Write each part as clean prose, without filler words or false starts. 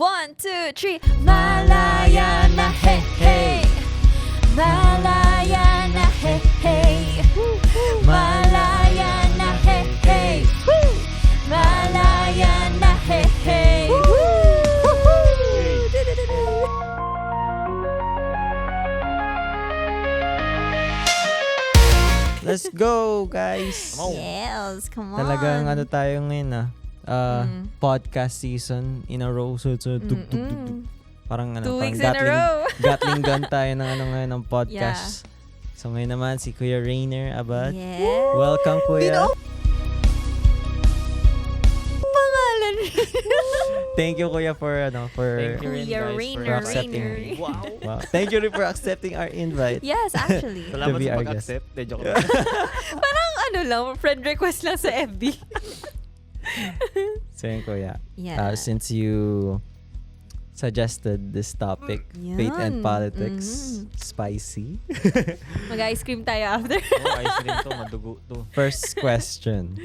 1, 2, 3. Malaya na hey hey. Malaya na hey hey. Malaya na hey hey. Malaya na hey hey. Let's go, guys! Yes, come on. Talagang ano tayo ngayon podcast season in a row. So, tug. Parang ano, 2 parang weeks in a row. Gatling gun tayo ng ano ngayon ng podcast. So ngayon naman si Kuya Rainer Abad. Yes. Welcome, Kuya. Pangalan. Thank you, Kuya, for Thank you rin, Kuya guys, Rainer, for accepting. Rainer. Wow. Thank you rin for accepting our invite. Yes, actually. Salamat be sa our pag-accept. Joke lang. Parang ano lang, friend request lang sa FB. So yun, Kuya. Yeah. Since you suggested this topic, faith and Yan. politics, spicy. Mag-ice cream tayo after. Ice cream to, madugo to. First question.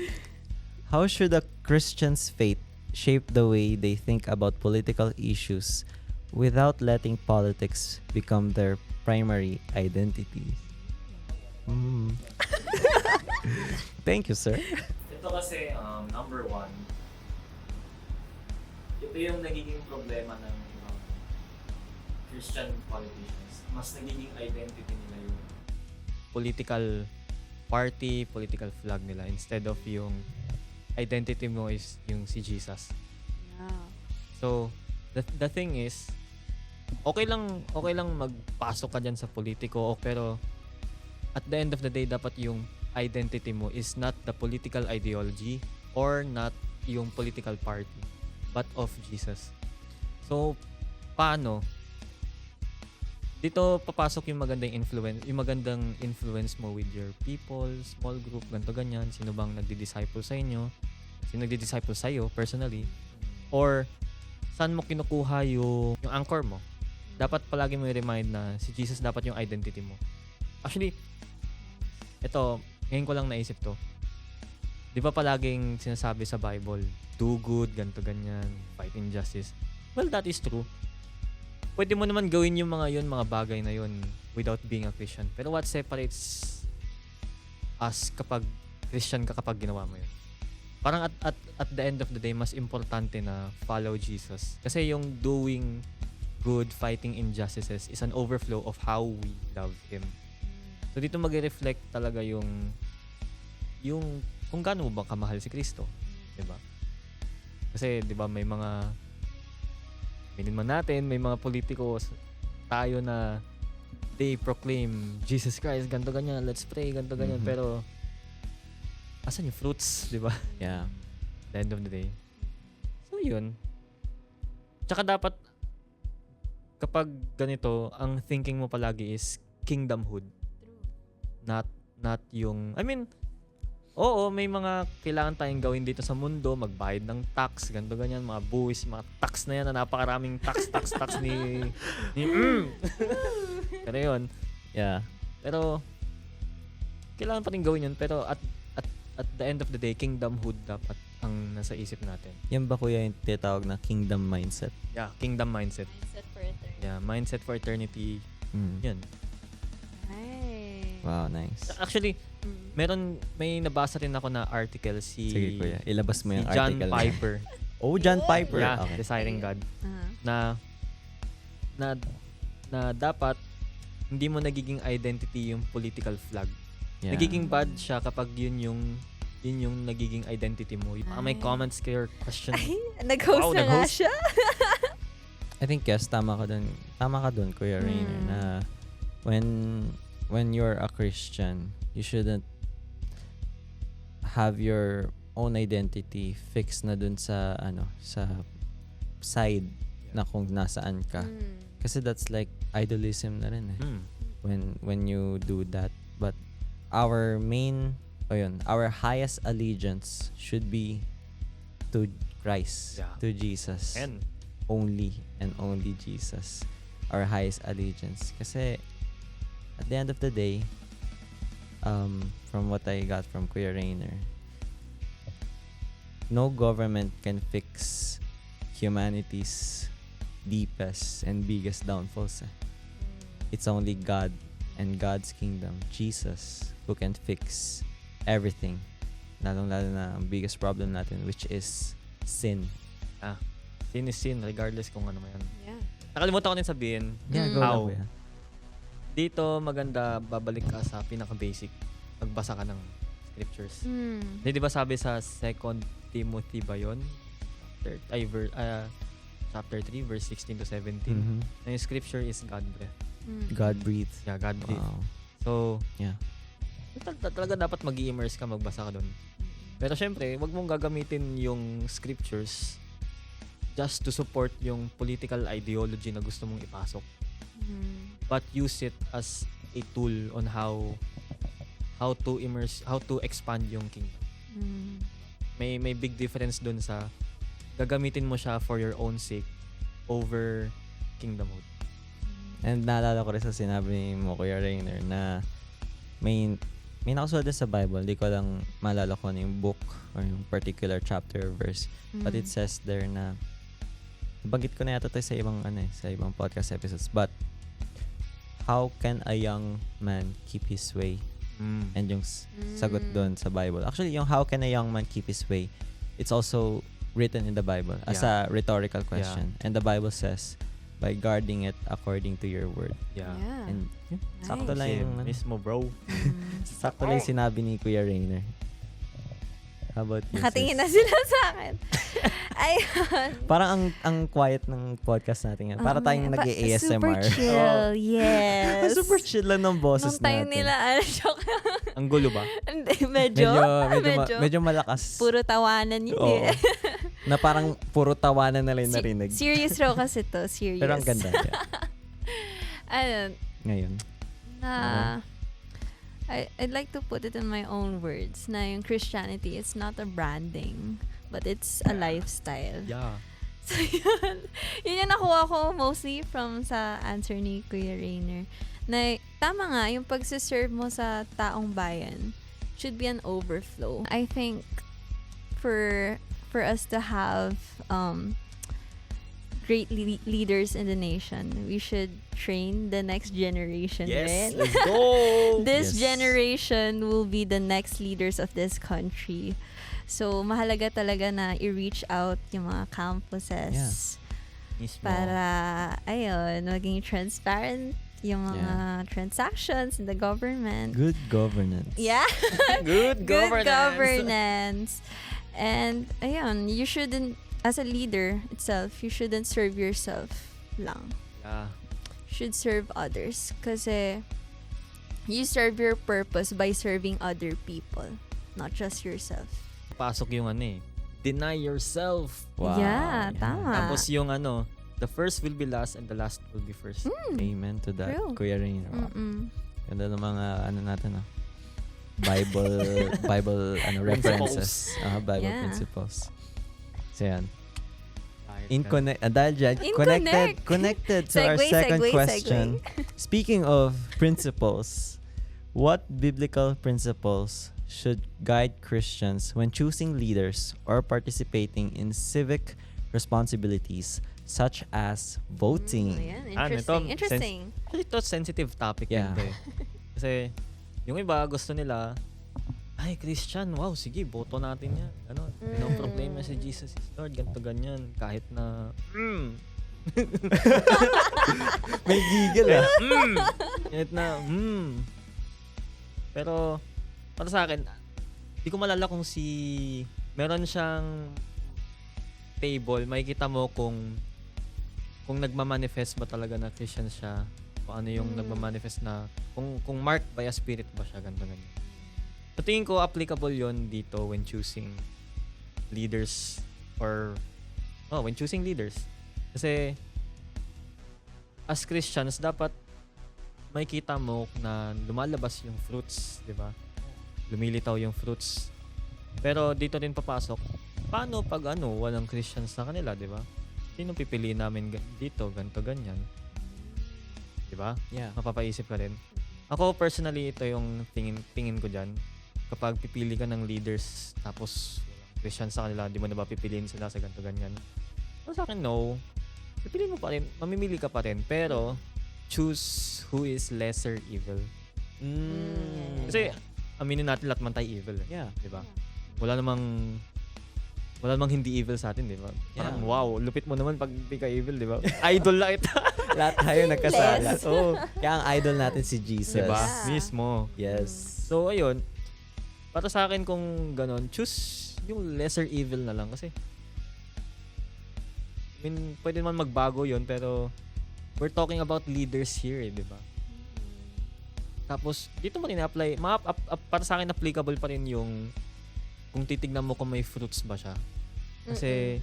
How should a Christian's faith shape the way they think about political issues without letting politics become their primary identity? Thank you, sir. Ito kasi, number one, ito yung nagiging problema ng ibang Christian politicians. Mas nagiging identity nila yung political party, political flag nila instead of yung identity mo is yung si Jesus. So, the thing is, okay lang magpasok ka dyan sa politiko, pero at the end of the day, dapat yung identity mo is not the political ideology or not yung political party, but of Jesus. So, paano? Dito papasok yung magandang influence mo with your people, small group, ganto ganyan, sino bang nagdi-disciple sa inyo, sino nagdi-disciple sa iyo personally, or saan mo kinukuha yung anchor mo. Dapat palagi mo i-remind na si Jesus dapat yung identity mo. Actually, ito, ngayon ko lang naisip to. Di ba palaging sinasabi sa Bible, do good, ganto ganyan, fight injustice. Well, that is true. Pwede mo naman gawin yung mga bagay na yun without being a Christian. Pero what separates us kapag Christian ka kapag ginawa mo yun? Parang at the end of the day, mas importante na follow Jesus. Kasi yung doing good, fighting injustices is an overflow of how we love Him. So dito mag-reflect talaga yung kung gaano mo bang kamahal si Kristo. Diba? Kasi diba may mga may mga politikos tayo na they proclaim Jesus Christ, ganto ganyan, let's pray, ganto ganyan, pero asan yung fruits, di ba? Yeah. At the end of the day. So yun. Tsaka dapat kapag ganito, ang thinking mo palagi is kingdomhood. Not yung, oo, may mga kailangan tayong gawin dito sa mundo, magbayad ng tax, ganito ganyan, mga buwis, mga tax na yan, na napakaraming tax ni Pero yun. Yeah. Pero kailangan pa rin gawin yun, pero at the end of the day, kingdomhood dapat ang nasa isip natin. Yan ba, Kuya, yung tinatawag na kingdom mindset? Yeah, kingdom mindset. Mindset for eternity. Yeah, mindset for eternity. Yun. Ay. Wow, nice. Actually, may nabasa rin ako na article Sige, Kuya. Ilabas mo yung John article. Piper. Oh, John Piper. Yeah, Okay. Desiring God. Na dapat hindi mo nagiging identity yung political flag. Yeah. Nagiging bad siya kapag yun yung nagiging identity mo. May comments kayo or question. Ay, nag-host Wow, na nga nag-host? siya. I think yes, tama ka dun, Kuya Rainer, na when you're a Christian, you shouldn't have your own identity fixed na dun sa sa side na kung nasaan ka. Kasi that's like idolism na rin eh. When you do that. But our highest allegiance should be to Christ, to Jesus. And Only and only Jesus. Our highest allegiance. Kasi at the end of the day, from what I got from Kuya Rainer, no government can fix humanity's deepest and biggest downfalls. It's only God and God's kingdom, Jesus, who can fix everything. Lalong-lalo na ang biggest problem natin, which is sin. Sin is sin, regardless kung ano mo yan. Yeah. Nakalimutan ko din sabihin, Yeah, go How? lang, kuya. dito maganda babalik ka sa pinaka-basic. Magbasa ka ng scriptures. Di ba sabi sa 2 Timothy ba yun? Chapter 3, verse 16 to 17. Mhm. Na yung scripture is God-breathed. God breathed. Yeah, God-breathed. Wow. So, Yeah. talaga dapat mag-immerse ka, magbasa ka doon. Pero syempre, wag mong gagamitin yung scriptures just to support yung political ideology na gusto mong ipasok. But use it as a tool on how to expand yung kingdom. May big difference doon sa gagamitin mo siya for your own sake over kingdomhood. And naalala ko rin sa sinabi mo, Kuya Rainer, na may nakasulat din sa Bible. Hindi ko lang maalala ko ano yung book or yung particular chapter or verse. But it says there na, nabanggit ko na yata tayo sa ibang podcast episodes. But, how can a young man keep his way? And yung sagot doon sa Bible. Actually, yung how can a young man keep his way, it's also written in the Bible as a rhetorical question. And the Bible says, by guarding it according to your word. Yeah. And yun, Nice. sakto lang yung Mismo, bro. sakto lang yung sinabi ni Kuya Rainer. How about you? Nakatingin sis? na sila sa akin. Ayun. Parang ang quiet ng podcast natin yan. Para tayong nag-ASMR. Super chill, yes. Super chill lang ng boses Nung tayo natin. nila, joke. Ang gulo ba? Hindi, medyo. Medyo malakas. Puro tawanan yun Oo. eh. Na parang puro tawanan na lang narinig. Serious raw kasi to, serious. Pero ang ganda. Yeah. Ayun, Ngayon. na I'd like to put it in my own words na yung Christianity, it's not a branding, but it's a lifestyle. Yeah. So yun, yun yung nakuha ko mostly from sa answer ni Kuya Rainer. Na tama nga, yung pagsiserve mo sa taong bayan should be an overflow. I think for us to have great leaders in the nation, we should train the next generation. Yes, Right? let's go! This Yes. generation will be the next leaders of this country. So, mahalaga talaga na i-reach out yung mga campuses Mismo. para, ayun, maging transparent yung mga transactions in the government. Good governance. Yeah. Good Good governance. And, ayun, you shouldn't, as a leader itself, you shouldn't serve yourself lang. Yeah. You should serve others. Kasi, you serve your purpose by serving other people, not just yourself. Pasok yung deny yourself. Wow. Yeah, tama. Tapos yung the first will be last and the last will be first. Amen to that, True. Kuya Rainer. Wow. Mm-mm. Ganda ng mga natin, Bible references. Bible Yeah. principles. So yan. Kahit Dahil dyan, connected to our Segue, second segue, question. Speaking of principles, what biblical principles should guide Christians when choosing leaders or participating in civic responsibilities such as voting? Ayan, interesting. Interesting. Actually, ito sensitive topic Yeah. yun. Kasi yung iba gusto nila, ay, Christian, wow, sige, boto natin yan. Proclaim na si Jesus is Lord, ganito ganyan. Kahit na, May gigil kahit na, Pero, para sa akin, di ko malala kung meron siyang table, makikita mo kung nagmamanifest ba talaga na Christian siya, kung ano yung nagmamanifest na, kung marked by a spirit ba siya, ganito ganyan. So, tingin ko applicable yon dito when choosing leaders when choosing leaders. Kasi, as Christians, dapat makikita mo na lumalabas yung fruits, di ba? Lumilitaw yung fruits. Pero dito din papasok, paano pag walang Christians sa kanila, di ba? Sino pipiliin namin dito, ganito, ganyan? Di ba? Yeah. Mapapaisip ka rin. Ako personally, ito yung tingin ko dyan. Kapag pipili ka ng leaders, tapos walang Christian sa kanila, di mo na ba pipiliin sila sa ganito, ganyan? Pero sa akin, no. pipiliin mo pa rin, mamimili ka pa rin, pero choose who is lesser evil. Kasi aminin natin lahat man tayo evil. Yeah. Di ba? Wala namang hindi evil sa atin, di ba? Parang, wow, lupit mo naman pag di ka evil, di ba? Idol lang ito. Lahat tayo nagkasala. Oo. Kaya ang idol natin si Jesus. Di ba? Yeah. Mismo. Yes. So, ayun. Para sa akin kung ganon, choose yung lesser evil na lang. Kasi, I mean, pwede naman magbago yun, pero we're talking about leaders here, di ba? Tapos, dito mo rin apply, para sa akin applicable pa rin yung kung titignan mo kung may fruits ba siya. Kasi,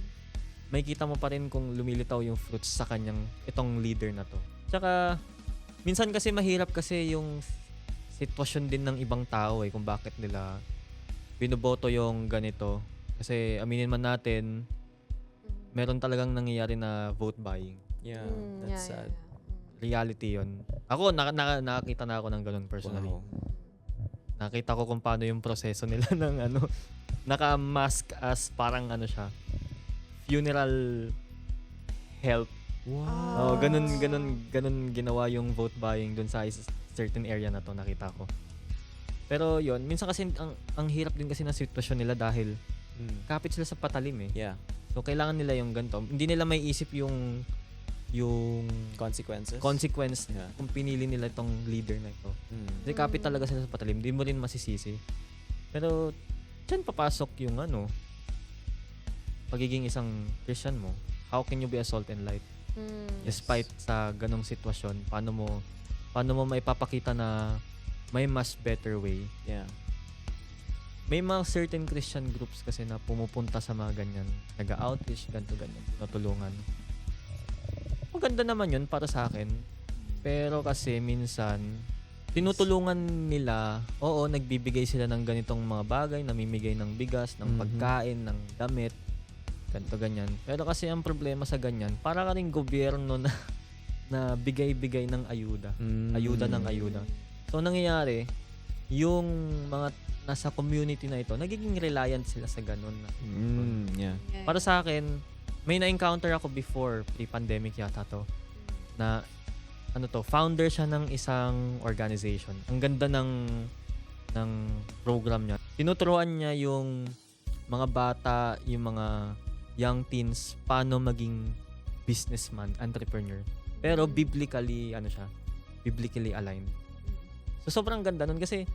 may kita mo pa rin kung lumilitaw yung fruits sa kanyang, itong leader na to. Tsaka, minsan kasi mahirap kasi yung sitwasyon din ng ibang tao kung bakit nila binoboto yung ganito. Kasi, aminin man natin, meron talagang nangyayari na vote buying. Yeah, that's sad. Reality yon. Ako, nakakita na ako ng ganun personally. Wow. Nakita ko kung paano yung proseso nila ng naka-mask as parang siya, funeral help. Wow. Oh, ganun ginawa yung vote buying dun sa certain area na to, nakita ko. Pero yon, minsan kasi ang hirap din kasi ng sitwasyon nila dahil kapit sila sa patalim Yeah. So, kailangan nila yung ganito. Hindi nila may isip yung consequence Yeah. kung pinili nila itong leader na ito. Kasi kapit talaga sila sa patalim. Hindi mo rin masisisi. Pero, dyan papasok yung pagiging isang Christian mo. How can you be a salt and light? Despite sa ganong sitwasyon, paano mo maipapakita na may mas better way? Yeah. May mga certain Christian groups kasi na pumupunta sa mga ganyan, nag-outreach, ganyan, natulungan. Maganda naman yun para sa akin. Pero kasi minsan, tinutulungan nila, oo, nagbibigay sila ng ganitong mga bagay, namimigay ng bigas, ng pagkain, ng damit, ganyan. Pero kasi ang problema sa ganyan, para ka ring gobyerno na bigay-bigay ng ayuda. Ayuda ng ayuda. So, nangyayari, yung mga nasa community na ito, nagiging reliant sila sa ganun. Yeah. Para sa akin, may na-encounter ako before, pre-pandemic yata to, na founder siya ng isang organization. Ang ganda ng program niya. Tinuturuan niya yung mga bata, yung mga young teens, paano maging businessman, entrepreneur. Pero biblically aligned. So sobrang ganda nun kasi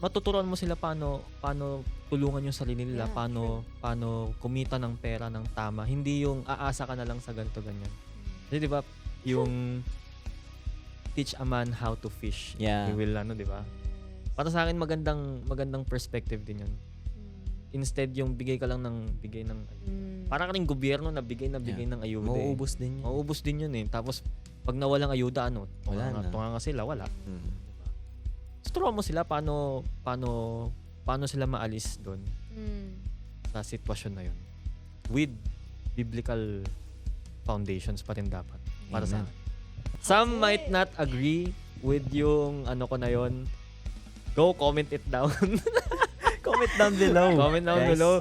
matuturuan mo sila paano tulungan yung sarili nila, paano kumita ng pera ng tama. Hindi yung aasa ka na lang sa ganito ganyan. Kasi 'di ba, yung teach a man how to fish. Yeah. We will 'di ba? Para sa akin magandang perspective din 'yun. Instead yung bigay ng para ka ring gobyerno na bigay ng ayuda. Mauubos din yun. Mauubos din 'yun Tapos pag nawalang ayuda Wala na. Tunga nga sila, wala. Turuan mo sila paano sila maalis doon sa sitwasyon na yun with biblical foundations pa rin dapat para sa akin. Some might not agree with yung ko na yun. Go comment it down. Comment down below. Comment down Guys. below.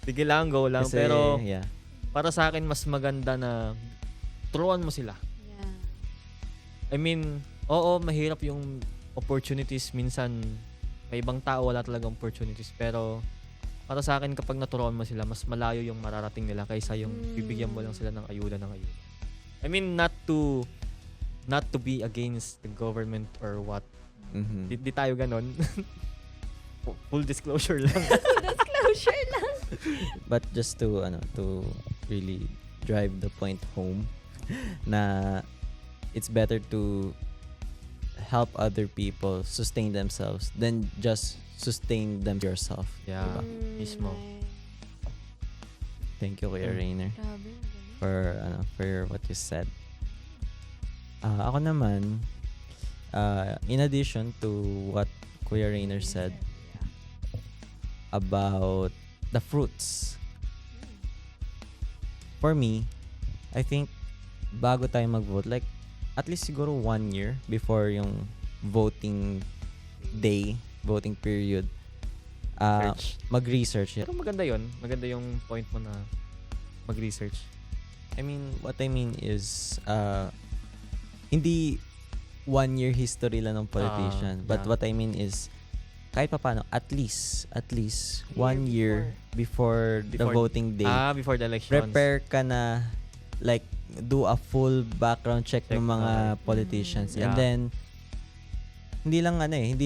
Sige lang, go lang. Kasi, pero yeah. para sa akin mas maganda na turuan mo sila. I mean, oo, mahirap yung opportunities minsan. May ibang tao wala talagang opportunities, pero para sa akin kapag naturuan mo sila, mas malayo yung mararating nila kaysa yung bibigyan mo lang sila ng ayuda. I mean, not to be against the government or what. Di tayo ganon. Full disclosure lang. Disclosure lang. But just to really drive the point home na it's better to help other people sustain themselves than just sustain them yourself. Yeah, Diba? mismo. Thank you, Kuya Rainer, Grabe. for what you said. Ako naman, in addition to what Kuya Rainer said about the fruits, for me, I think bago tayo mag-vote, like at least siguro 1 year before yung voting day, voting period, Search. mag-research. Pero maganda yun. Maganda yung point mo na mag-research. I mean, what I mean is, hindi 1 year history lang ng politician. But yeah. what I mean is, kahit paano, at least 1 year before the Before- voting day, Before the elections. prepare ka na, like, do a full background check ng mga politicians. Yeah. And then, hindi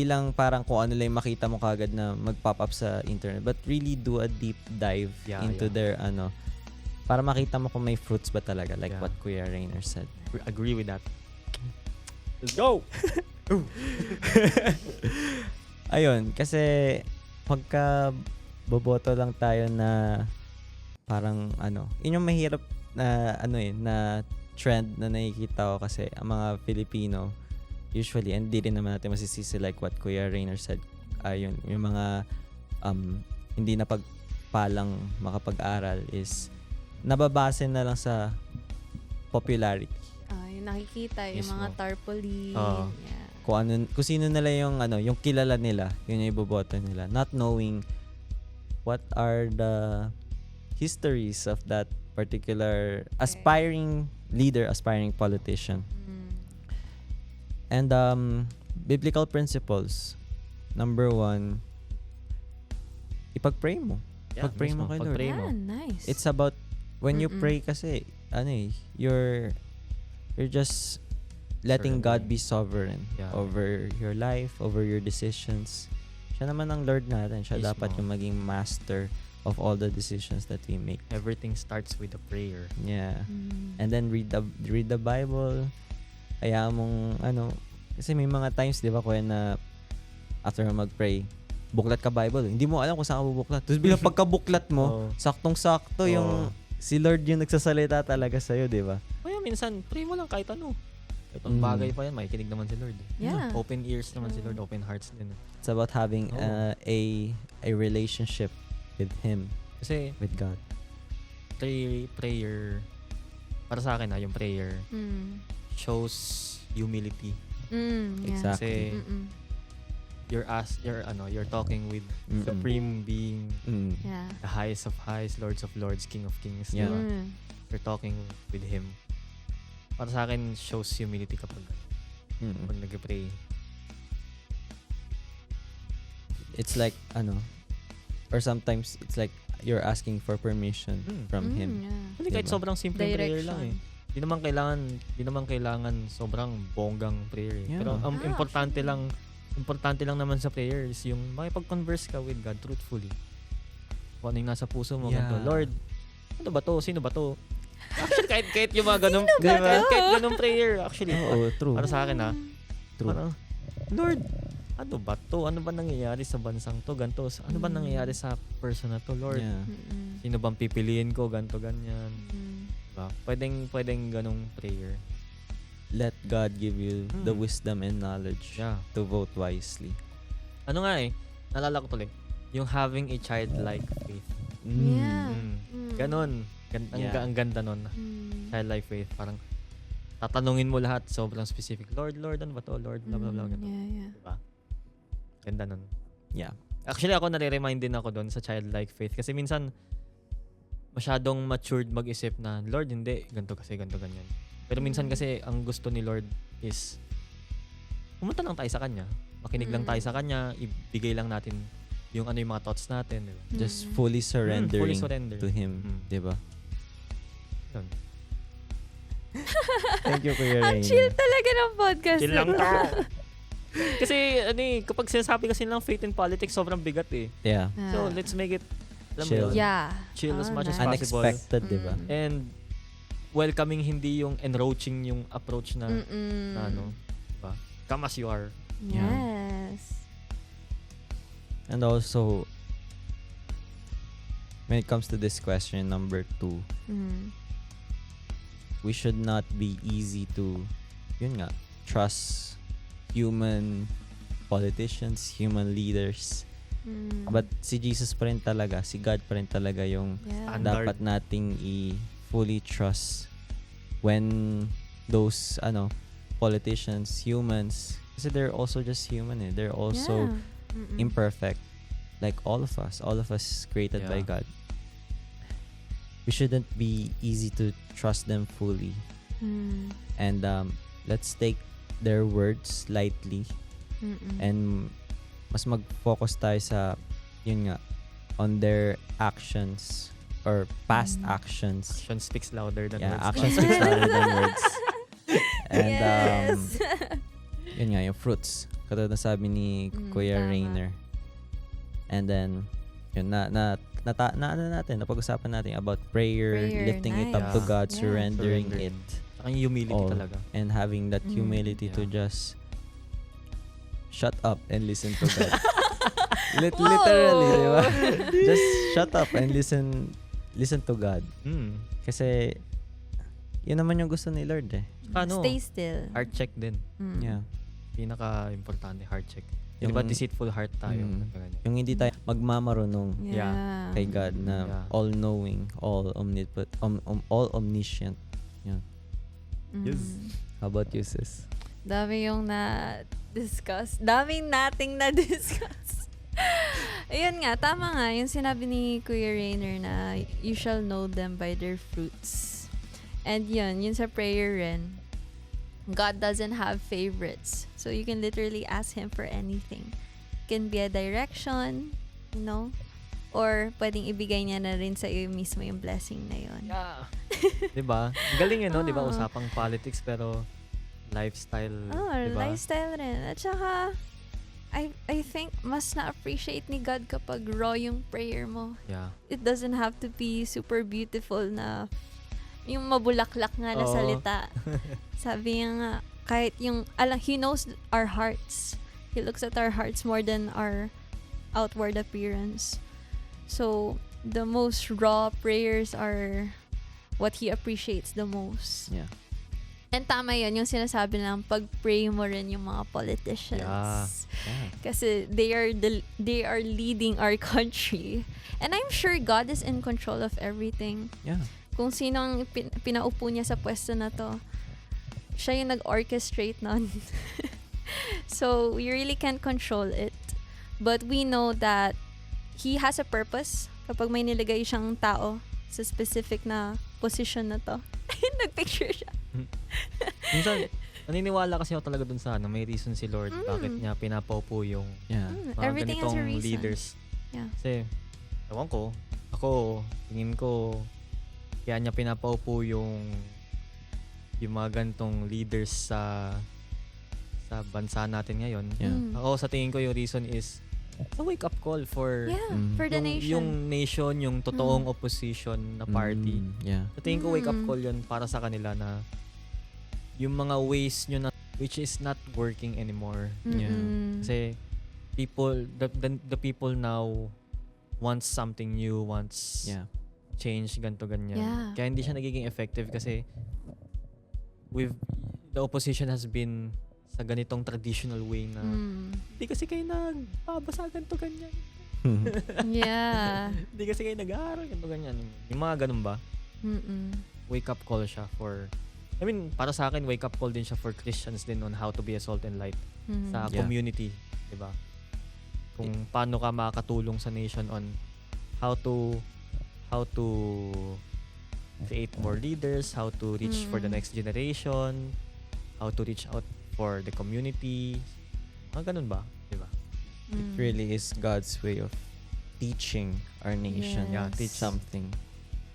lang parang kung ano lang yung makita mo kagad na mag-pop up sa internet, but really do a deep dive into their, para makita mo kung may fruits ba talaga, like what Kuya Rainer said. Agree with that. Let's go! Ayun, kasi pagka boboto lang tayo na parang yun yung mahirap na na trend na nakikita ko kasi ang mga Filipino usually, and di rin naman natin masisisi like what Kuya Rainer said, ayun, yung mga hindi na pagpalang makapag-aral is nababase na lang sa popularity. Yung nakikita, yung Mismo. mga tarpaulin. Oo. Yeah. Kung sino nila yung yung kilala nila, yun yung iboboto nila, not knowing what are the histories of that particular aspiring leader, aspiring politician. And biblical principles. Number 1, ipag-pray mo. Pag-pray mo kay Lord. Pag-pray mo. Yeah, nice. It's about when you Mm-mm. pray kasi you're just letting God be sovereign over your life, over your decisions. Siya naman ang Lord natin. Siya Mismo. dapat yung maging master of all the decisions that we make. Everything starts with a prayer. Yeah. And then read the Bible. Kaya mong kasi may mga times, 'di ba, kuya, na after mo mag-pray, buklat ka Bible. Hindi mo alam kung saan ka bubuklat. Tapos bilang pagkabuklat mo, saktong-sakto yung si Lord yung nagsasalita talaga sa iyo, 'di ba? Kaya minsan, pray mo lang kahit ano. Itong bagay pa yan, makikinig naman si Lord. Yeah. Open ears naman si Lord, open hearts din. It's about having a relationship with Him, Kasi with God. prayer, para sa akin yung prayer shows humility. Yeah. Exactly. Kasi you're talking with supreme being, Yeah. the highest of highs, lords of lords, king of kings. Yeah. Diba? You're talking with him. Para sa akin, shows humility kapag nag-pray. It's like or sometimes it's like you're asking for permission from Him. Yeah. Hindi, kahit Diba? sobrang simple prayer lang eh. Di naman kailangan sobrang bonggang prayer eh. Yeah. Pero ang importante lang naman sa prayer is yung makipag-converse ka with God truthfully. Kung ano yung nasa puso mo, Yeah. ganito, Lord, ano ba to? Sino ba to? Actually, kahit yung mga ganun, Diba? kahit ganung prayer, actually. Oo, true. Para sa akin True. parang, Lord, ano ba to? Ano ba nangyayari sa bansang to? Ganto. Ano ba nangyayari sa person na to, Lord? Yeah. Sino bang pipiliin ko? Ganto, ganyan. Diba? Pwedeng ganong prayer. Let God give you the wisdom and knowledge Yeah. to vote wisely. Ano nga naalala ko tuloy, yung having a childlike faith. Yeah. Ganon. Ang ganda nun. Childlike faith. Parang tatanungin mo lahat, sobrang specific. Lord, ano ba to? Lord, blah, blah, blah. Ganun. Yeah. Diba? Ganda nun. Yeah. Actually, ako nare-remind din ako doon sa childlike faith. Kasi minsan, masyadong matured mag-isip na, Lord, hindi. Ganto kasi, ganto, ganyan. Pero minsan kasi, ang gusto ni Lord is, pumunta lang tayo sa Kanya. Makinig lang tayo sa Kanya. Ibigay lang natin yung mga thoughts natin. Diba? Just fully surrendering Fully surrender. to Him. Diba? Yun. Thank you, Kuya Ang Rainer. chill talaga ng podcast. Chill lang to. Kasi, kapag sinasabi kasi lang faith in politics, sobrang bigat eh. Yeah. So, let's make it, alam mo Chill. yun, Yeah. chill as much as nice. possible. Unexpected, diba? And, welcoming, hindi yung enroaching yung approach na, na diba? Come as you are. Yes. And also, when it comes to this question, number 2, we should not be easy to, trust human politicians, human leaders. But si Jesus pa rin talaga, si God pa rin talaga yung Yeah. dapat nating fully trust when those politicians, humans, kasi they're also just human they're also imperfect like all of us created by Yeah. God. we shouldn't be easy to trust them fully. And let's take their words lightly and mas mag-focus tayo sa yun nga on their actions or past actions. Action speaks louder than Yeah, words. action speaks louder than words. And Yes. yun nga yung fruits. Katulad na sabi ni Kuya tama. Rainer. And then yun napag-usapan natin about prayer, Prayer, lifting it up to nice. God, Yeah. surrendering Surrender. it, Saka yung humility all, talaga. and having that humility to Yeah. just shut up and listen to God. Whoa! Literally, di ba? Just shut up and listen to God. Kasi yun naman yung gusto ni Lord eh. Ano? Stay still. Heart check din. Yeah. Pinaka-importante, heart check. Yung- Diba deceitful heart tayo? Ganyan. Yung hindi tayo magmamarunong Yeah. kay God na Yeah. all-knowing, all omniscient. Yes. How about you, sis? Dami yung na-discuss. Daming nating na-discuss. Ayun nga, tama nga. Yung sinabi ni Kuya Rainer na you shall know them by their fruits. And yun sa prayer rin. God doesn't have favorites. So you can literally ask Him for anything. It can be a direction, or pwedeng ibigay niya na rin sa iyo mismo yung blessing na yun. Yeah. Diba? Galing yun, no? Diba? Oo. Usapang politics pero lifestyle. Oh, diba? lifestyle rin. At saka, I think mas na-appreciate ni God kapag raw yung prayer mo. Yeah. It doesn't have to be super beautiful na yung mabulaklak nga na Oo. salita. Sabi niya nga, kahit yung, He knows our hearts. He looks at our hearts more than our outward appearance. So, the most raw prayers are what He appreciates the most. Yeah. And tama yun, yung sinasabi lang, pag-pray mo rin yung mga politicians. Yeah. Kasi they are leading our country. And I'm sure God is in control of everything. Yeah. Kung sino ang pinaupo niya sa pwesto na to, siya yung nag-orchestrate nun. So, we really can't control it. But we know that He has a purpose kapag may nilagay siyang tao sa specific na position na to. Nag-picture siya. Minsan, naniniwala kasi ako talaga dun sa may reason si Lord bakit niya pinapaupo yung Yeah. mga Everything has a ganitong reason. leaders. Yeah. Kasi, ewan ko, tingin ko, kaya niya pinapaupo yung mga ganitong leaders sa bansa natin ngayon. Yeah. Ako sa tingin ko yung reason is a wake-up call for Yeah, Mm. for the nation. yung nation, yung totoong opposition na party. Yeah. Sa tingin ko wake-up Mm. call yun para sa kanila na yung mga ways nyo na which is not working anymore. Mm-mm. Kasi the people now wants something new, wants Yeah. change, ganto ganyan. Yeah. Kaya hindi siya nagiging effective kasi the opposition has been sa ganitong traditional way na hindi kasi kayo nagbabasa ganto ganyan. Yeah. Hindi kasi kayo nag-aaral ganto ganyan. Yung mga ganun ba? Mm-mm. Wake up call siya for para sa akin wake up call din siya for Christians din on how to be a salt and light Mhm. sa Yeah. community, 'di ba? Kung paano ka makakatulong sa nation on how to create more leaders, how to reach for the next generation, how to reach out for the community. Mga ganun ba? 'Di ba? It really is God's way of teaching our nation Yes. Yeah, teach something.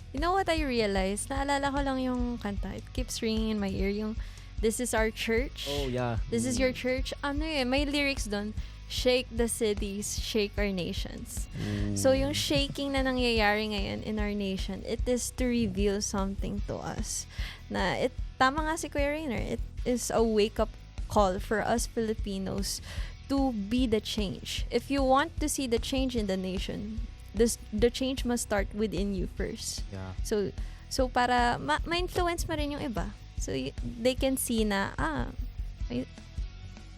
You know what I realized? Naalala ko lang yung kanta. It keeps ringing in my ear. Yung, this is our church. Oh, yeah. This is your church. May lyrics doon. Shake the cities, shake our nations. So, yung shaking na nangyayari ngayon in our nation, it is to reveal something to us. Tama nga si Kuya Rainer, it is a wake-up call for us Filipinos to be the change. If you want to see the change in the nation, the change must start within you first. Yeah. So para ma-influence mo rin yung iba. So they can see na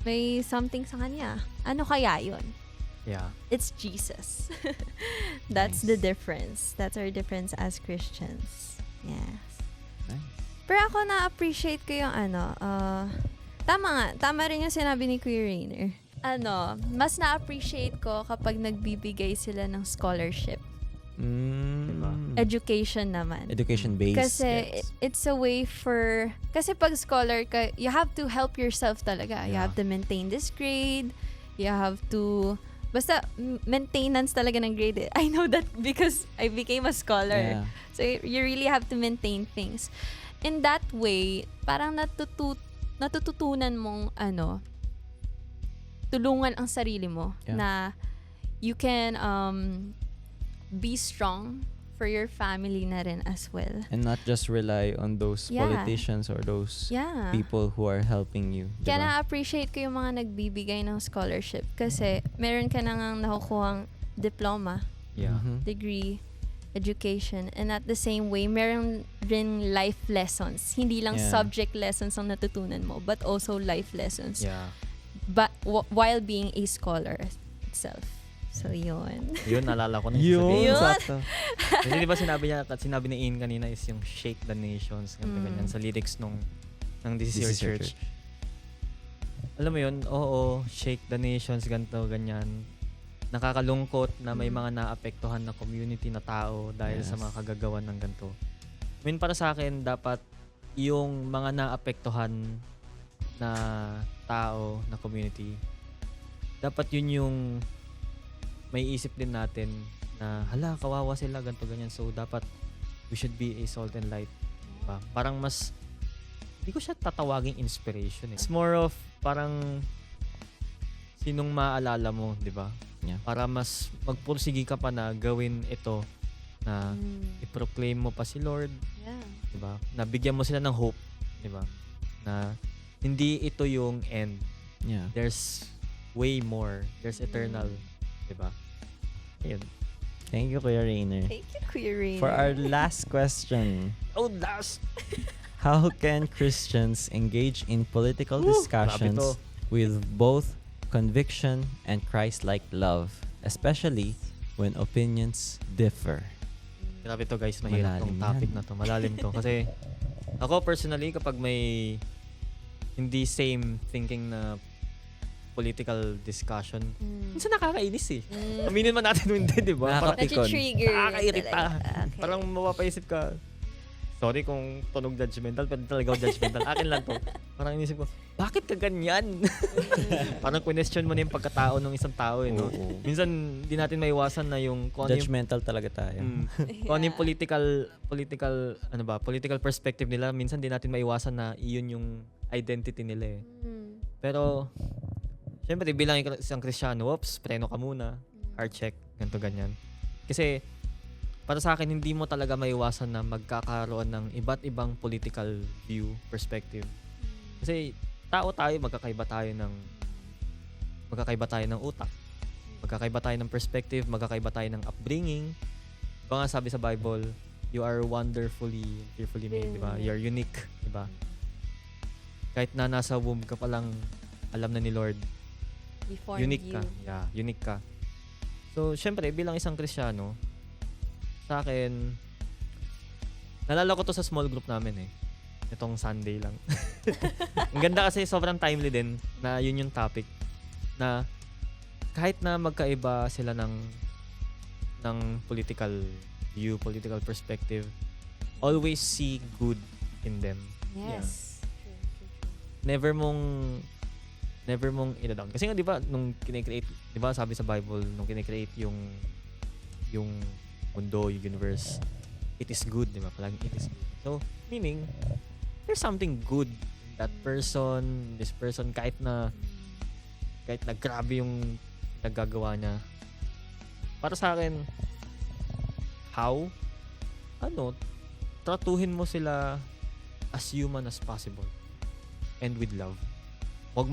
may something sa kanya. Ano kaya yun? Yeah. It's Jesus. That's Nice. the difference. That's our difference as Christians. Yes. Nice. Pero ako na-appreciate ko yung tama rin yung sinabi ni Kuya Rainer. Mas na-appreciate ko kapag nagbibigay sila ng scholarship. Diba? Education naman. Education-based. Kasi it's a way for... Kasi pag scholar ka, you have to help yourself talaga. You Yeah. have to maintain this grade. You have to... Basta maintenance talaga ng grade. I know that because I became a scholar. Yeah. So you really have to maintain things. In that way, parang natututunan mong tulungan ang sarili mo Yeah. na you can be strong for your family na rin as well. And not just rely on those Yeah. politicians or those Yeah. people who are helping you. Kaya Diba? na-appreciate ko yung mga nagbibigay ng scholarship kasi meron ka nang nakukuhang diploma, Yeah. Mhm. degree, education, and at the same way, meron rin life lessons. Hindi lang Yeah. subject lessons ang natutunan mo, but also life lessons. Yeah. But while being a scholar itself. So, yun. Yun, naalala ko na Yun, sasabihin. Yun. sakto. Kasi di ba sinabi ni Ian kanina is yung Shake the Nations, ganyan sa lyrics ng This Is Your Church. Alam mo yun, oo, Shake the Nations, ganito, ganyan. Nakakalungkot na may mga naapektuhan na community na tao dahil sa Yes. mga kagagawan ng ganito. I mean, para sa akin, dapat yung mga naapektuhan na tao, na community, dapat yun yung may isip din natin na hala, kawawa sila, ganito, ganyan. So, dapat we should be a salt and light. Diba? Parang mas, hindi ko siya tatawaging inspiration. It's more of parang sinong maalala mo, di ba? Yeah. Para mas magpursige ka pa na gawin ito na i-proclaim mo pa si Lord, Yeah. di ba? Na bigyan mo sila ng hope, di ba? Na hindi ito yung end. Yeah. There's way more. There's eternal, di ba? Ayun. Thank you, Kuya Rainer. Thank you, Kuya Rainer. For our last question, Oh, last! how can Christians engage in political discussions grabe to. with both conviction and Christ-like love, especially when opinions differ? Grabe to guys, mahirap tong Malalim topic yan. na to. Malalim to. Kasi ako personally, kapag may hindi same thinking na political discussion, minsan nakakainis eh. Aminin man natin hindi, di ba? Parang Nakakapikon. Nati-trigger. nakakairita. Okay. Parang mapapaisip ka, sorry kung tunog judgmental, pero talaga judgmental. Akin lang to. Parang inisip ko, bakit ka ganyan? Parang question mo na yung pagkatao ng isang tao eh, no? Oo. Minsan, di natin maiwasan na yung kung ano yung Judgmental talaga tayo. kung ano yung political perspective nila, minsan di natin maiwasan na iyon yung identity nila eh. Pero, syempre, bilang isang Kristiyano, whoops, preno ka muna, heart check, ganito ganyan. Kasi, para sa akin, hindi mo talaga maiwasan na magkakaroon ng iba't ibang political view, perspective. Kasi, tao tayo, magkakaiba tayo ng utak. Magkakaiba tayo ng perspective, magkakaiba tayo ng upbringing. Diba nga sabi sa Bible, you are wonderfully, fearfully made, diba? You're unique, diba? Kahit na nasa womb ka palang, alam na ni Lord, Before unique you. ka. Yeah, unique ka. So, syempre, bilang isang Kristiyano, sa akin, nalala ko to sa small group namin eh. Itong Sunday lang. Ang ganda kasi sobrang timely din na yun yung topic na kahit na magkaiba sila ng political view, political perspective, always see good in them. Yes. Never mong ina-down. Kasi nga 'di ba nung kine-create, 'di ba sabi sa Bible nung kine-create yung mundo, yung universe, it is good, 'di ba? Palaging it is good. So, meaning there's something good in that person, this person kahit na grabe yung naggagawa niya. Para sa akin, tratuhin mo sila as human as possible and with love. Wag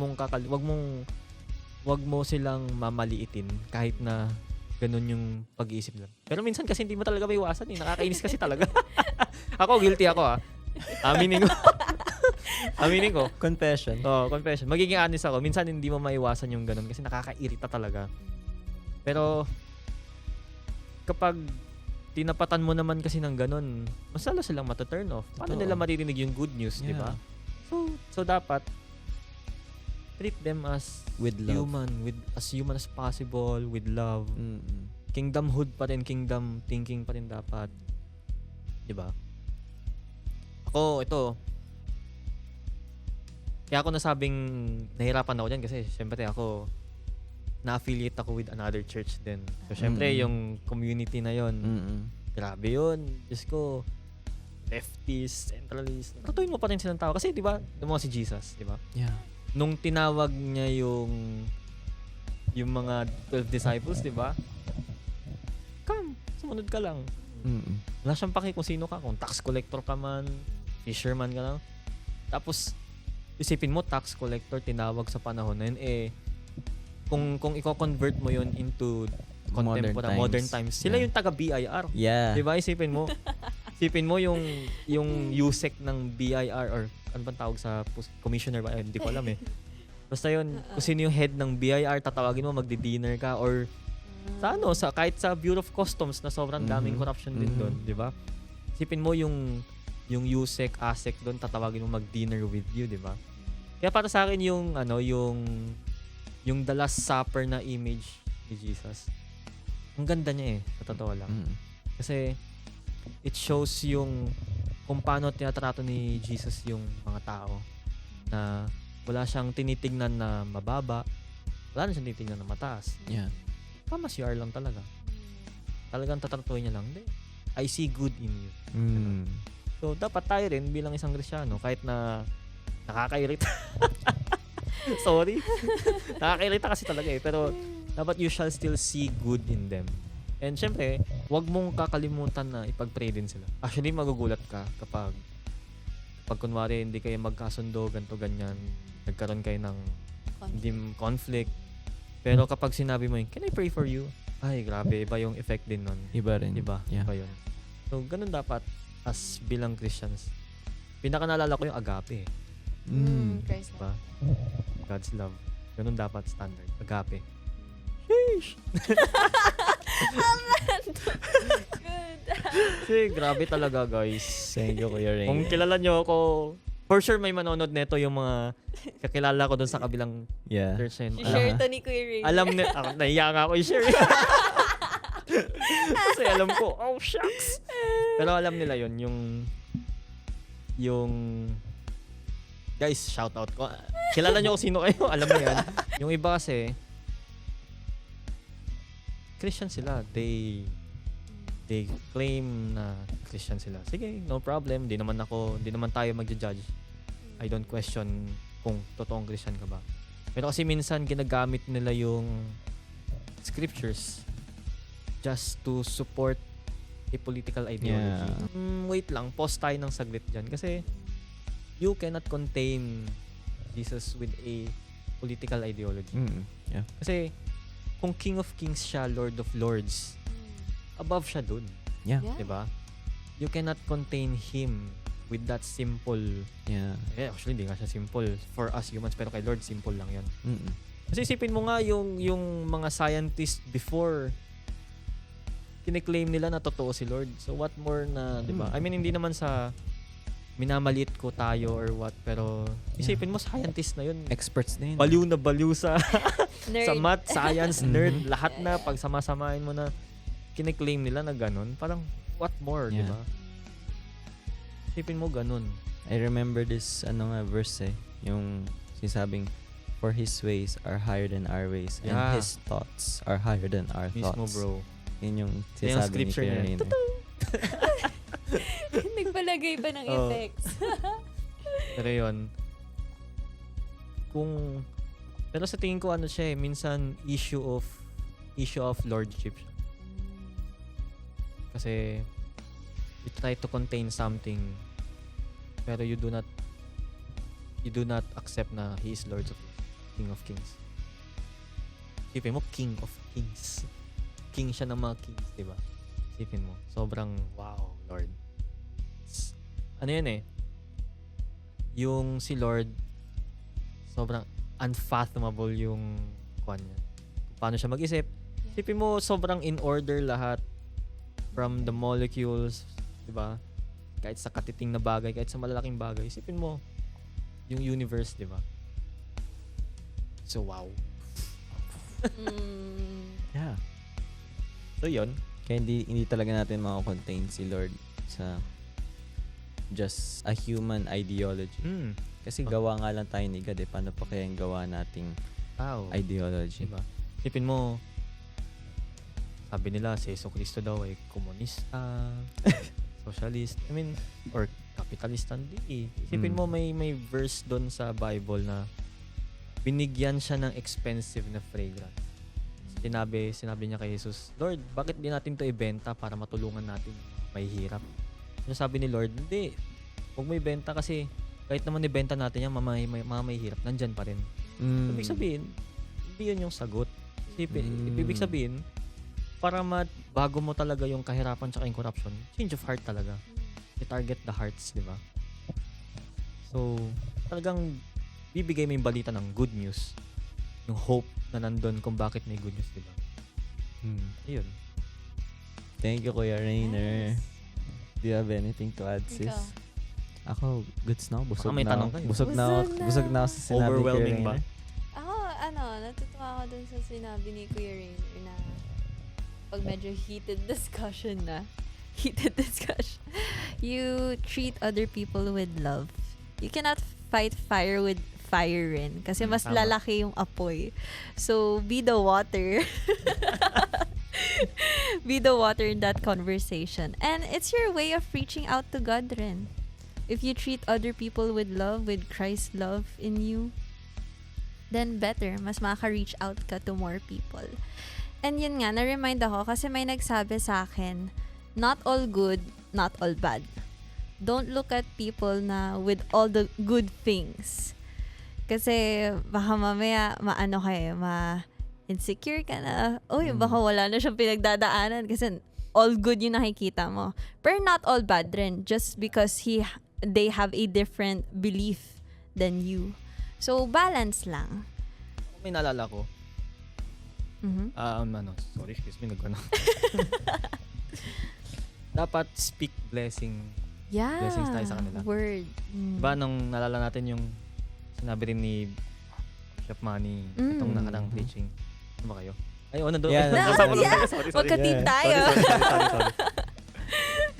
mo silang mamaliitin kahit na ganun yung pag-iisip nila. Pero minsan kasi hindi mo talaga maiwasan eh. Nakakainis kasi talaga. Ako, guilty ako ah. Aminin ko. Confession. Oh, confession. Magiging honest ako. Minsan hindi mo maiwasan yung ganun kasi nakakairita talaga. Pero kapag tinapatan mo naman kasi ng ganun, mas lalo silang mata-turn off. Paano Totoo. nila maririnig yung good news, di ba? So dapat treat them as With love. human, as human as possible, with love. Mm-mm. kingdomhood pa rin, kingdom thinking pa rin dapat. 'Di ba? Ako, ito. Kaya ako nasabing nahirapan ako dyan kasi syempre ako na-affiliate ako with another church din. So syempre yung community na yon, grabe yun. Diyos ko, leftist, centralist. Tratuhin mo pa rin silang tao kasi 'di ba? Yung mga si Jesus, 'di ba? Yeah. Nung tinawag niya yung mga 12 disciples, 'di ba? Come, sumunod ka lang. Wala siyang paki kung sino ka, kung tax collector ka man, fisherman ka lang. Tapos isipin mo, tax collector tinawag sa panahon na yun, kung i-convert mo yun into contemporary modern times, sila yung taga BIR. Yeah. 'Di ba? Isipin mo yung USEC ng BIR or ano bang tawag sa commissioner ba? Hindi ko alam eh. Basta yun, kung sino yung head ng BIR, tatawagin mo, magdi-dinner ka or sa kahit sa Bureau of Customs na sobrang daming corruption din doon, 'di ba? Isipin mo yung USEC, ASEC doon, tatawagin mo mag-dinner with you, 'di ba? Kaya para sa akin yung The Last Supper na image ni Jesus. Ang ganda niya sa totoo lang. Kasi it shows yung kung paano tinatrato ni Jesus yung mga tao na wala siyang tinitingnan na mababa, wala na siyang tinitingnan na mataas. Yeah. Pamasyar lang talaga. Talagang tatratuhin niya lang. I see good in you. So, dapat tayo rin bilang isang Kristiyano, kahit na nakakairita. Sorry. Nakakairita kasi talaga Pero, dapat you shall still see good in them. And syempre, wag mong kakalimutan na ipag-pray din sila. Actually, magugulat ka kapag kunwari hindi kayo magkasundo, ganto ganyan, nagkaroon kayo ng conflict. Pero kapag sinabi mo can I pray for you? Ay, grabe, iba yung effect din nun. Iba rin. Iba, Yeah. iba yun. So, ganun dapat as bilang Christians. Pinaka naalala ko yung agape. Christ Diba? God's love. Ganun dapat standard. Agape. Sheesh! Good. Kasi grabe talaga, guys. Thank you, Kuya Ray. Kung kilala nyo ako, for sure may manonood neto yung mga kakilala ko doon sa kabilang Yeah. church. I-share to ni Kuya Ray. Alam ni, nahiya nga ako i-share. Kasi alam ko, oh shucks. Pero alam nila yon yung guys, shout out ko. Kilala nyo kung sino kayo, alam mo yan. Yung iba kasi, Christian sila. They claim na Christian sila. Sige, no problem. Di naman tayo magja-judge. I don't question kung totoong Christian ka ba. Pero kasi minsan ginagamit nila yung scriptures just to support a political ideology. Yeah. Wait lang, pause tayo ng saglit dyan. Kasi you cannot contain Jesus with a political ideology. Yeah. Kasi kung King of Kings siya, Lord of Lords, above siya dun. Yeah. Yeah. Diba? You cannot contain Him with that simple... Yeah. Actually, hindi nga siya simple for us humans, pero kay Lord, simple lang yan. Mm-mm. Kasi isipin mo nga yung mga scientists before, kiniklaim nila na totoo si Lord. So what more na, di ba? I mean, hindi naman sa minamaliit ko tayo or what, pero isipin mo, scientist na yun. Experts na yun. Baliw na baliw sa Nerd. sa math, science, nerd, lahat na, Yeah. pag sama-samain mo na, kiniklaim nila na ganun. Parang, what more, di Yeah. ba? Isipin mo ganun. I remember this verse yung sinasabing, for His ways are higher than our ways and Yeah. His thoughts are higher than our Mismo, thoughts. bro. Yun yung Yan yung sinasabi ni scripture Kuya niya. Ray. Nagpalagay pa ng Oh. effects. Pero yun, pero sa tingin ko siya minsan issue of lordship siya. Kasi you try to contain something pero you do not accept na He is Lord of King of Kings. Isipin mo, King of Kings. King siya ng mga kings, di ba? Isipin mo, sobrang wow, Lord. Ano yun yung si Lord, sobrang unfathomable yung kwan niya. Paano siya mag-isip. Isipin mo, sobrang in order lahat from the molecules, di ba? Kahit sa katiting na bagay, kahit sa malalaking bagay. Isipin mo, yung universe, di ba? So, wow. Yeah. So, yun. Kaya hindi talaga natin makakontain si Lord sa just a human ideology. Kasi gawa nga lang tayo ni God eh. Paano pa kaya yung gawa nating ideology? Diba? Isipin mo, sabi nila si Yeso Cristo daw ay komunista, socialist, or capitalist. Hindi. Isipin mo may verse doon sa Bible na binigyan siya ng expensive na fragrance. Sinabi niya kay Jesus, Lord, bakit di natin to ibenta para matulungan natin may hirap? Sabi ni Lord, hindi. Huwag mo ibenta kasi kahit naman ibenta natin yan, may hirap, nandyan pa rin. Ibig sabihin, hindi yun yung sagot. Ibig sabihin, para bago mo talaga yung kahirapan tsaka yung corruption, change of heart talaga. I-target the hearts, di ba? So, talagang bibigay mo yung balita ng good news. Yung hope na nandun kung bakit may good news, di ba? Ayun. Thank you, Kuya Rainer. Yes. Do you have anything to add, sis? Ikaw. Ako, goods na. Busog May na. tanong kayo. Busog na. Busog na ako sa sinabi ni Kuya Overwhelming ba? Rainer. Ako, natutuwa ako dun sa sinabi ni Kuya Rainer na pag medyo heated discussion, you treat other people with love. You cannot fight fire with fire rin kasi mas Tama. lalaki yung apoy. So, be the water. Be the water in that conversation. And it's your way of reaching out to God rin. If you treat other people with love, with Christ's love in you, then better. Mas makaka-reach out ka to more people. And yun nga, na-remind ako kasi may nagsabi sa akin, not all good, not all bad. Don't look at people na with all the good things. Kasi baka mamaya maano kayo, insecure ka na. Uy, baka wala na siyang pinagdadaanan kasi all good yung nakikita mo. Pero not all bad rin just because they have a different belief than you. So, balance lang. May naalala ko. Mhm. Sorry, excuse me, dapat speak blessing. Yeah. Blessings tayo sa kanila. Word. Diba nung nalala natin yung sinabi rin ni Bishop Manny itong nakarang preaching. Ano ba kayo? Ay, nandun. Yeah, Nasama yeah. lang. Sorry. Magka-team tayo. Sorry.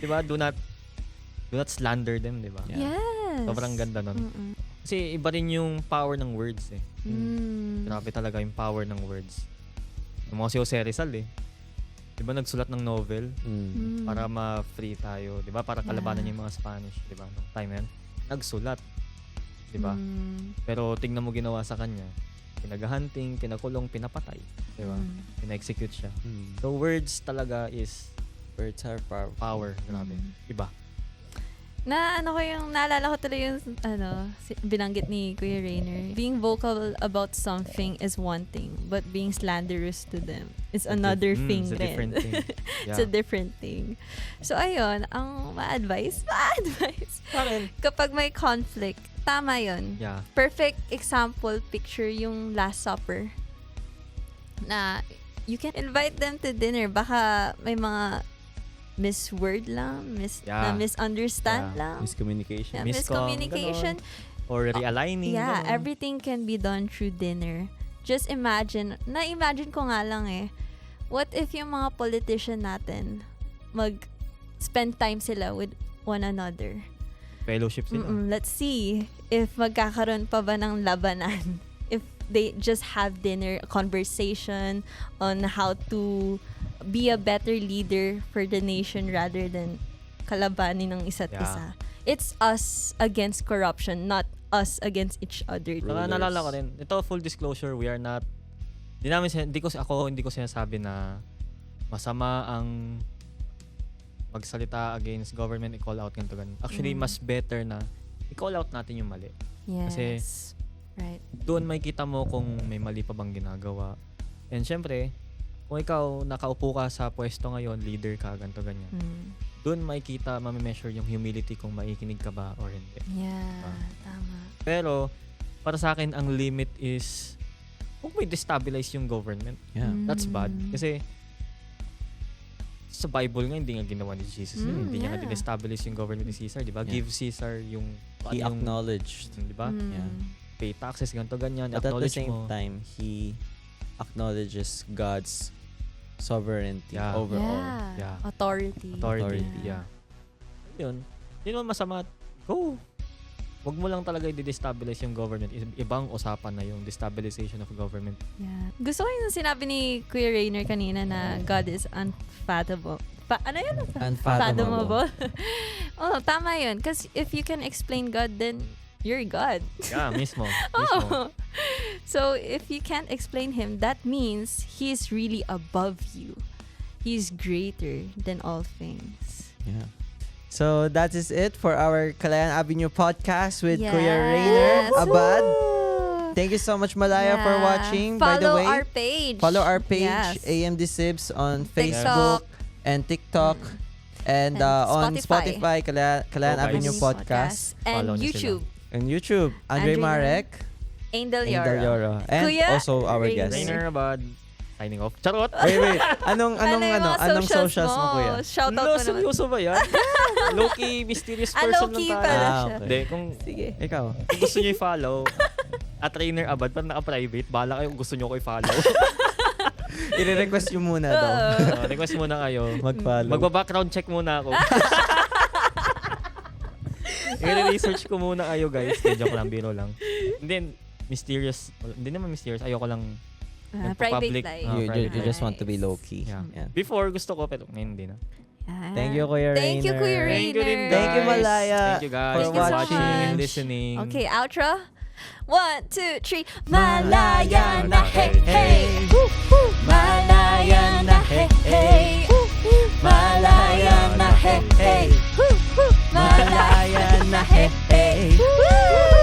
Diba? Do not slander them, diba? Yeah. Yes. Sobrang ganda nun. Mm-mm. Kasi iba rin yung power ng words eh. Mm. Grabe talaga yung power ng words. Yung mga si Jose Rizal eh. Diba nagsulat ng novel para ma-free tayo. Diba? Para kalabanan yung mga Spanish. Diba? Nung time yan. Nagsulat. Diba? Pero tingnan mo ginawa sa kanya. Pinag-hunting, pinakulong, pinapatay. Diba? Pina-execute siya. So words talaga is Words are powerful. power. Grabe. Iba. Naalala ko tuloy yung, binanggit ni Kuya Rainer. Being vocal about something is one thing, but being slanderous to them is another thing It's a rin. different thing. It's a different thing. So, ayun, ang ma-advise, kapag may conflict, tama yun. Yeah. Perfect example picture yung Last Supper. Na you can invite them to dinner. Baka may mga misword lang, na misunderstand lang. Miscommunication. Yeah, miscommunication. Or realigning. Yeah, ganon. everything can be done through dinner. Just imagine ko nga lang what if yung mga politician natin mag-spend time sila with one another? Fellowship sila. Let's see if magkakaroon pa ba ng labanan. If they just have dinner, conversation on how to be a better leader for the nation rather than kalabanin ng isa't isa. It's us against corruption, not us against each other. Saka naalala ko rin, ito full disclosure, we are not, hindi ko sinasabi na masama ang magsalita against government, i-call out ganito. Actually, mas better na i-call out natin yung mali. Yes. Kasi right. doon makikita mo kung may mali pa bang ginagawa. And syempre, kung ikaw nakaupo ka sa pwesto ngayon, leader ka, ganito ganyan. Doon makikita, mami-measure yung humility kung makikinig ka ba or hindi. Yeah, tama. Pero, para sa akin, ang limit is huwag mo i-destabilize yung government. Yeah. That's bad. Kasi, sa Bible nga, hindi nga ginawa ni Jesus. Hindi niya nga dinestabilize yung government ni Caesar, di ba? Yeah. Give Caesar yung... He acknowledged. Di ba? Yeah. Pay taxes, ganito, ganyan. But at the Acknowledge same mo. time, he acknowledges God's sovereignty Yeah. over all. Yeah. Authority. Authority. Yeah. Yeah. Yun. Hindi naman masama. Go. Huwag mo lang talaga i-destabilize yung government. Ibang usapan na yung destabilization of government. Yeah. Gusto ko yung sinabi ni Kuya Rainer kanina na God is unfathomable. Ano yun? Unfathomable. Oh, tama yun. Because if you can explain God, then you're God. Yeah, mismo. Oh. So, if you can't explain Him, that means He's really above you. He's greater than all things. Yeah. So that is it for our Kalayaan Avenue podcast with Yes. Kuya Rainer Abad. Woo! Thank you so much, Malaya, for Yeah. watching. By the Follow way, our page. follow our page, Yes. AMD Sibs, on TikTok. Facebook and TikTok. And, And on Spotify. Spotify, Kalayaan Go, guys. Avenue Podcast. Follow And niyo YouTube. And YouTube, Andre Andre Marek, Angel Angel Yoro. Yoro. And Kuya also our Rainer. guest. Rainer Abad. Signing off. Charot! Wait. Anong socials mo, Kuya? Shoutout No, mo naman. seryoso ba yan? Low-key, mysterious person Low-key lang tayo. pala Ah, siya. okay. Hindi, kung Sige. Ikaw. gusto nyo i-follow, at Rainer Abad, parang naka-private, bahala kayo kung gusto nyo ko i-follow. I-request nyo muna daw. Request muna kayo. Mag-follow. Magba-background check muna ako. I-research ko muna kayo, guys. Joke lang, biro lang. And then, mysterious. Hindi naman mysterious. Ayoko lang. Private Nagpa-public. life. You just want to be Nice. low-key. Yeah. Yeah. Before, gusto ko, pero ngayon hindi na. Yeah. Thank you, Kuya Rainer. Thank you, Kuya Rainer. Thank you rin, guys. Thank you, Malaya, Thank you, guys, for Thank you so watching and much. listening. Okay, outro. 1, 2, 3. Malaya na hey hey. Malaya na hey hey. Malaya na hey hey. Malaya na hey hey.